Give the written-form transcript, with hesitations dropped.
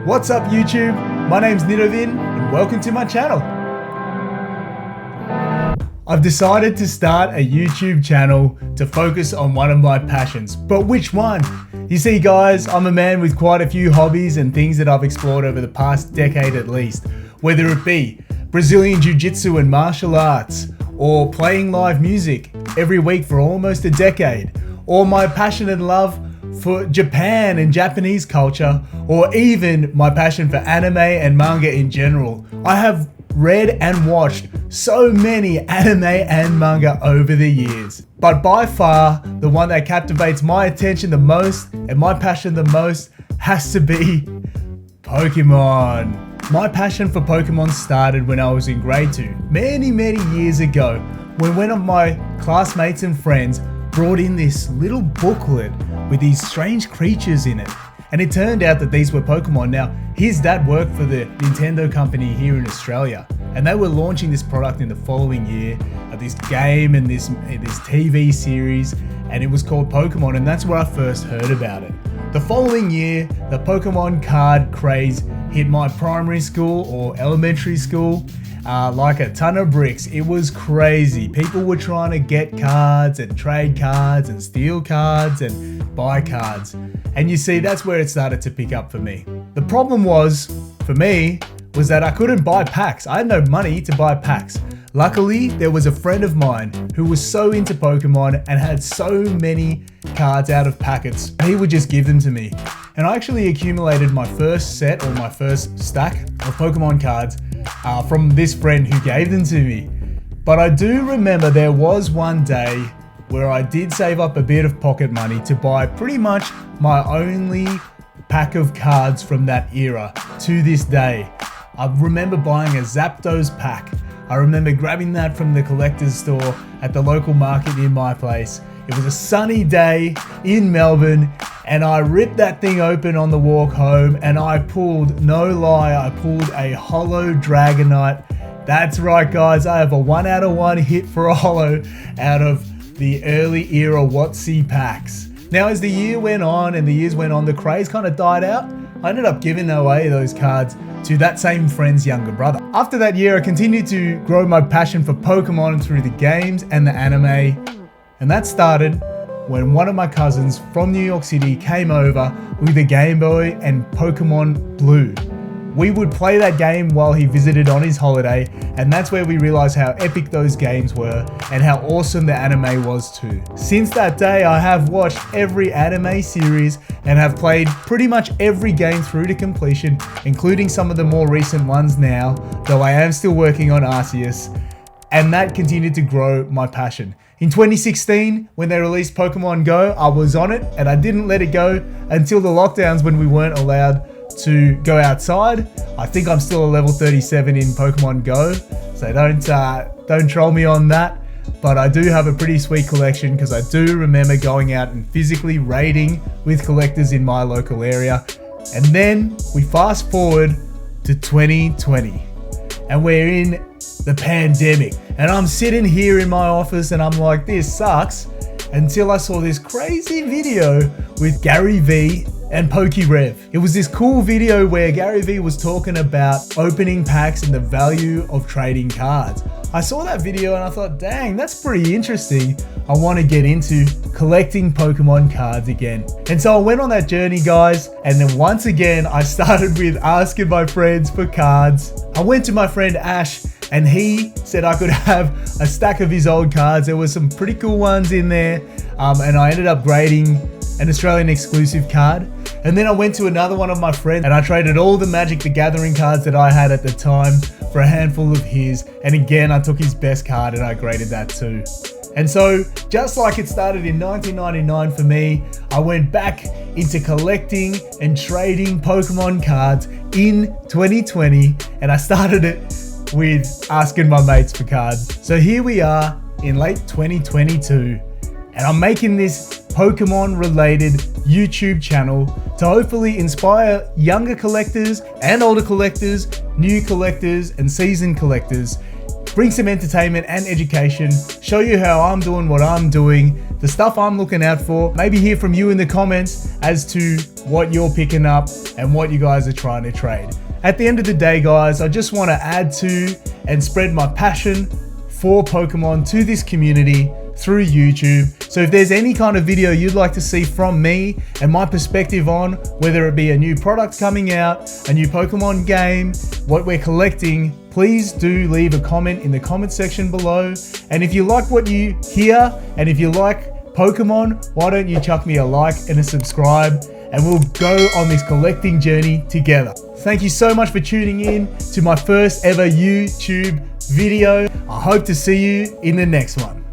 What's up YouTube? My name's Nidovin and welcome to my channel. I've decided to start a YouTube channel to focus on one of my passions, but which one? You see guys, I'm a man with quite a few hobbies and things that I've explored over the past decade at least, whether it be Brazilian Jiu-Jitsu and martial arts, or playing live music every week for almost a decade, or my passion and love for Japan and Japanese culture, or even my passion for anime and manga in general. I have read and watched so many anime and manga over the years, but by far the one that captivates my attention the most and my passion the most has to be Pokemon. My passion for Pokemon started when I was in grade 2, many years ago, when one of my classmates and friends brought in this little booklet with these strange creatures in it. And it turned out that these were Pokemon. Now, his dad worked for the Nintendo company here in Australia, and they were launching this product in the following year, this game and this TV series, and it was called Pokemon, and that's where I first heard about it. The following year, the Pokemon card craze hit my primary school or elementary school like a ton of bricks. It was crazy. People were trying to get cards and trade cards and steal cards and buy cards. And you see, that's where it started to pick up for me. The problem was, for me, was that I couldn't buy packs. I had no money to buy packs. Luckily, there was a friend of mine who was so into Pokemon and had so many cards out of packets, he would just give them to me. And I actually accumulated my first set or my first stack of Pokemon cards from this friend who gave them to me. But I do remember there was one day where I did save up a bit of pocket money to buy pretty much my only pack of cards from that era to this day. I remember buying a Zapdos pack. I remember grabbing that from the collector's store at the local market near my place. It was a sunny day in Melbourne, and I ripped that thing open on the walk home, and I pulled, no lie, I pulled a holo Dragonite. That's right guys, I have a 1 out of 1 hit for a holo out of the early era WotC packs. Now as the year went on and the years went on, the craze kind of died out. I ended up giving away those cards to that same friend's younger brother. After that year, I continued to grow my passion for Pokemon through the games and the anime. And that started when one of my cousins from New York City came over with a Game Boy and Pokemon Blue. We would play that game while he visited on his holiday, and that's where we realized how epic those games were and how awesome the anime was too. Since that day, I have watched every anime series and have played pretty much every game through to completion, including some of the more recent ones now, though I am still working on Arceus, and that continued to grow my passion. In 2016, when they released Pokemon Go, I was on it and I didn't let it go until the lockdowns when we weren't allowed to go outside. I think I'm still a level 37 in Pokemon Go, so don't troll me on that. But I do have a pretty sweet collection because I do remember going out and physically raiding with collectors in my local area. And then we fast forward to 2020 and we're in the pandemic, and I'm sitting here in my office and I'm like, this sucks, until I saw this crazy video with Gary Vee and PokeRev. It was this cool video where Gary Vee was talking about opening packs and the value of trading cards. I saw that video and I thought, dang, that's pretty interesting. I want to get into collecting Pokemon cards again. And so I went on that journey, guys. And then once again, I started with asking my friends for cards. I went to my friend Ash and he said I could have a stack of his old cards. There were some pretty cool ones in there. And I ended up grading an Australian exclusive card. And then I went to another one of my friends and I traded all the Magic the Gathering cards that I had at the time for a handful of his. And again, I took his best card and I graded that too. And so just like it started in 1999 for me, I went back into collecting and trading Pokemon cards in 2020. And I started it with asking my mates for cards. So here we are in late 2022. And I'm making this Pokemon related YouTube channel to hopefully inspire younger collectors and older collectors, new collectors and seasoned collectors bring some entertainment and education, show you how I'm doing what I'm doing, the stuff I'm looking out for, maybe hear from you in the comments as to what you're picking up and what you guys are trying to trade. At the end of the day, guys, I just want to add to and spread my passion for Pokemon to this community through YouTube. So if there's any kind of video you'd like to see from me and my perspective on whether it be a new product coming out, a new Pokemon game, what we're collecting, please do leave a comment in the comment section below. And if you like what you hear and if you like Pokemon, why don't you chuck me a like and a subscribe, and we'll go on this collecting journey together. Thank you so much for tuning in to my first ever YouTube video. I hope to see you in the next one.